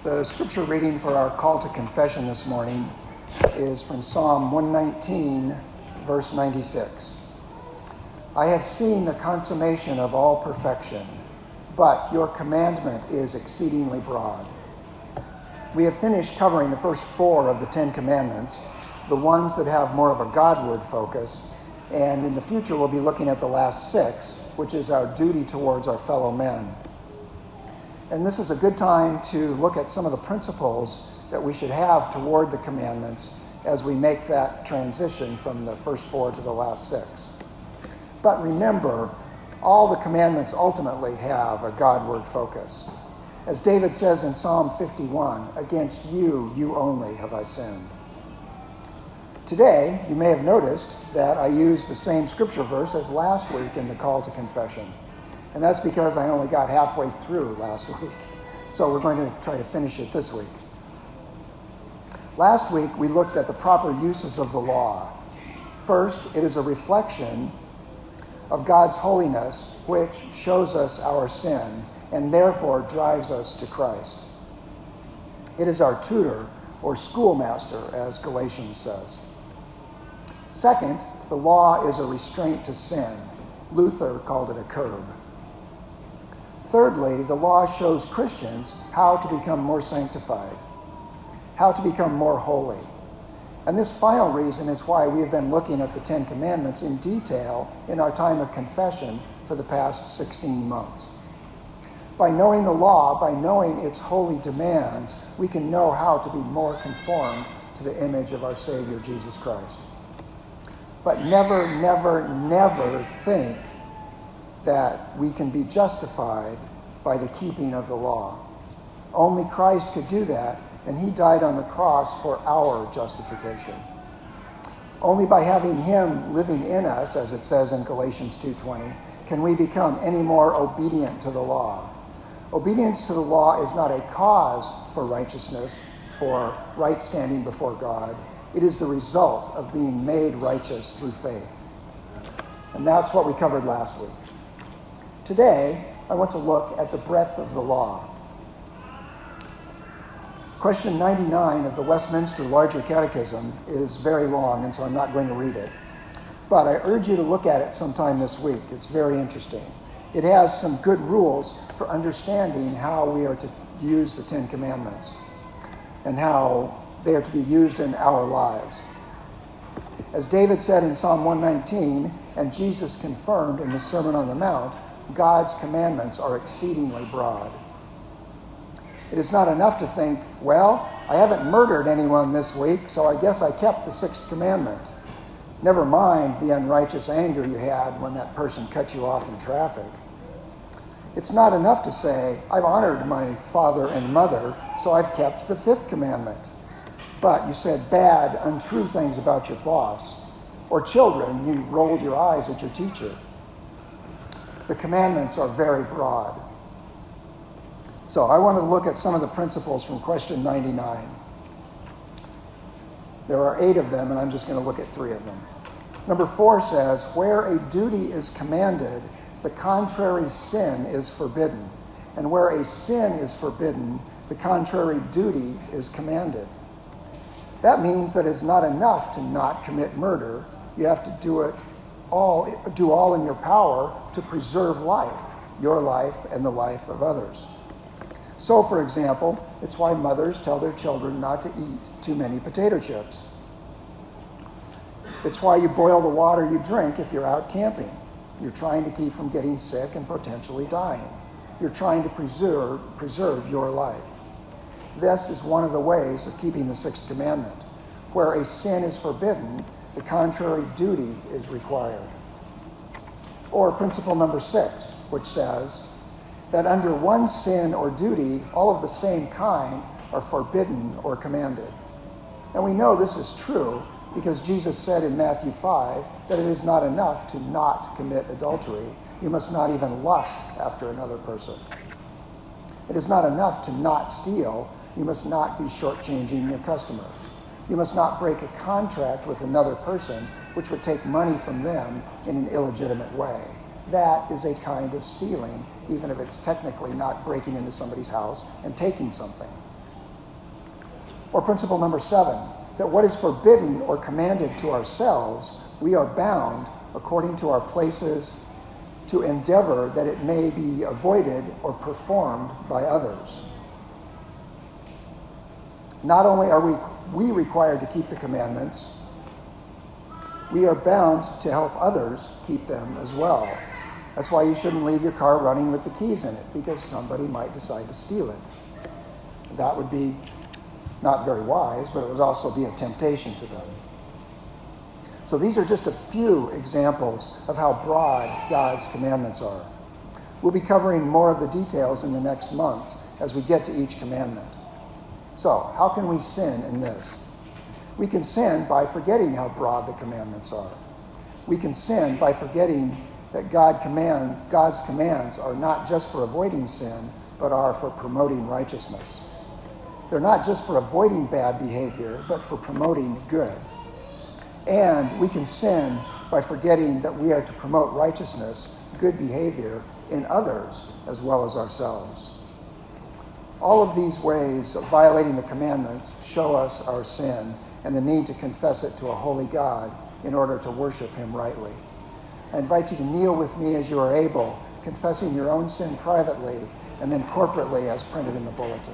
The scripture reading for our call to confession this morning is from Psalm 119, verse 96. I have seen the consummation of all perfection, but your commandment is exceedingly broad. We have finished covering the first 4 of the 10 commandments, the ones that have more of a Godward focus, and in the future we'll be looking at the last 6, which is our duty towards our fellow men. And this is a good time to look at some of the principles that we should have toward the commandments as we make that transition from the first 4 to the last 6. But remember, all the commandments ultimately have a Godward focus. As David says in Psalm 51, against you, you only have I sinned. Today, you may have noticed that I used the same scripture verse as last week in the call to confession. And that's because I only got halfway through last week. So we're going to try to finish it this week. Last week, we looked at the proper uses of the law. First, it is a reflection of God's holiness, which shows us our sin and therefore drives us to Christ. It is our tutor or schoolmaster, as Galatians says. Second, the law is a restraint to sin. Luther called it a curb. Thirdly, the law shows Christians how to become more sanctified, how to become more holy. And this final reason is why we have been looking at the 10 Commandments in detail in our time of confession for the past 16 months. By knowing the law, by knowing its holy demands, we can know how to be more conformed to the image of our Savior, Jesus Christ. But never, never, never think that we can be justified by the keeping of the law. Only Christ could do that, and he died on the cross for our justification. Only by having him living in us, as it says in Galatians 2:20, can we become any more obedient to the law. Obedience to the law is not a cause for righteousness, for right standing before God. It is the result of being made righteous through faith. And that's what we covered last week. Today, I want to look at the breadth of the law. Question 99 of the Westminster Larger Catechism is very long, and so I'm not going to read it. But I urge you to look at it sometime this week. It's very interesting. It has some good rules for understanding how we are to use the 10 Commandments and how they are to be used in our lives. As David said in Psalm 119, and Jesus confirmed in the Sermon on the Mount, God's commandments are exceedingly broad. It is not enough to think, well, I haven't murdered anyone this week, so I guess I kept the 6th commandment. Never mind the unrighteous anger you had when that person cut you off in traffic. It's not enough to say, I've honored my father and mother, so I've kept the 5th commandment. But you said bad, untrue things about your boss. Or children, you rolled your eyes at your teacher. The commandments are very broad. So I want to look at some of the principles from question 99. There are 8 of them, and I'm just going to look at 3 of them. Number 4 says, where a duty is commanded, the contrary sin is forbidden. And where a sin is forbidden, the contrary duty is commanded. That means that it's not enough to not commit murder. You have to do all in your power to preserve life, your life and the life of others. So, for example, it's why mothers tell their children not to eat too many potato chips. It's why you boil the water you drink if you're out camping. You're trying to keep from getting sick and potentially dying. You're trying to preserve your life. This is one of the ways of keeping the 6th commandment. Where a sin is forbidden, the contrary duty is required. Or principle number 6, which says that under one sin or duty, all of the same kind are forbidden or commanded. And we know this is true because Jesus said in Matthew 5 that it is not enough to not commit adultery. You must not even lust after another person. It is not enough to not steal. You must not be shortchanging your customers. You must not break a contract with another person which would take money from them in an illegitimate way. That is a kind of stealing, even if it's technically not breaking into somebody's house and taking something. Or principle number 7, that what is forbidden or commanded to ourselves, we are bound, according to our places, to endeavor that it may be avoided or performed by others. Not only are we required to keep the commandments, we are bound to help others keep them as well. That's why you shouldn't leave your car running with the keys in it, because somebody might decide to steal it. That would be not very wise, but it would also be a temptation to them. So these are just a few examples of how broad God's commandments are. We'll be covering more of the details in the next months as we get to each commandment. So, how can we sin in this? We can sin by forgetting how broad the commandments are. We can sin by forgetting that God's commands are not just for avoiding sin, but are for promoting righteousness. They're not just for avoiding bad behavior, but for promoting good. And we can sin by forgetting that we are to promote righteousness, good behavior, in others as well as ourselves. All of these ways of violating the commandments show us our sin and the need to confess it to a holy God in order to worship him rightly. I invite you to kneel with me as you are able, confessing your own sin privately and then corporately as printed in the bulletin.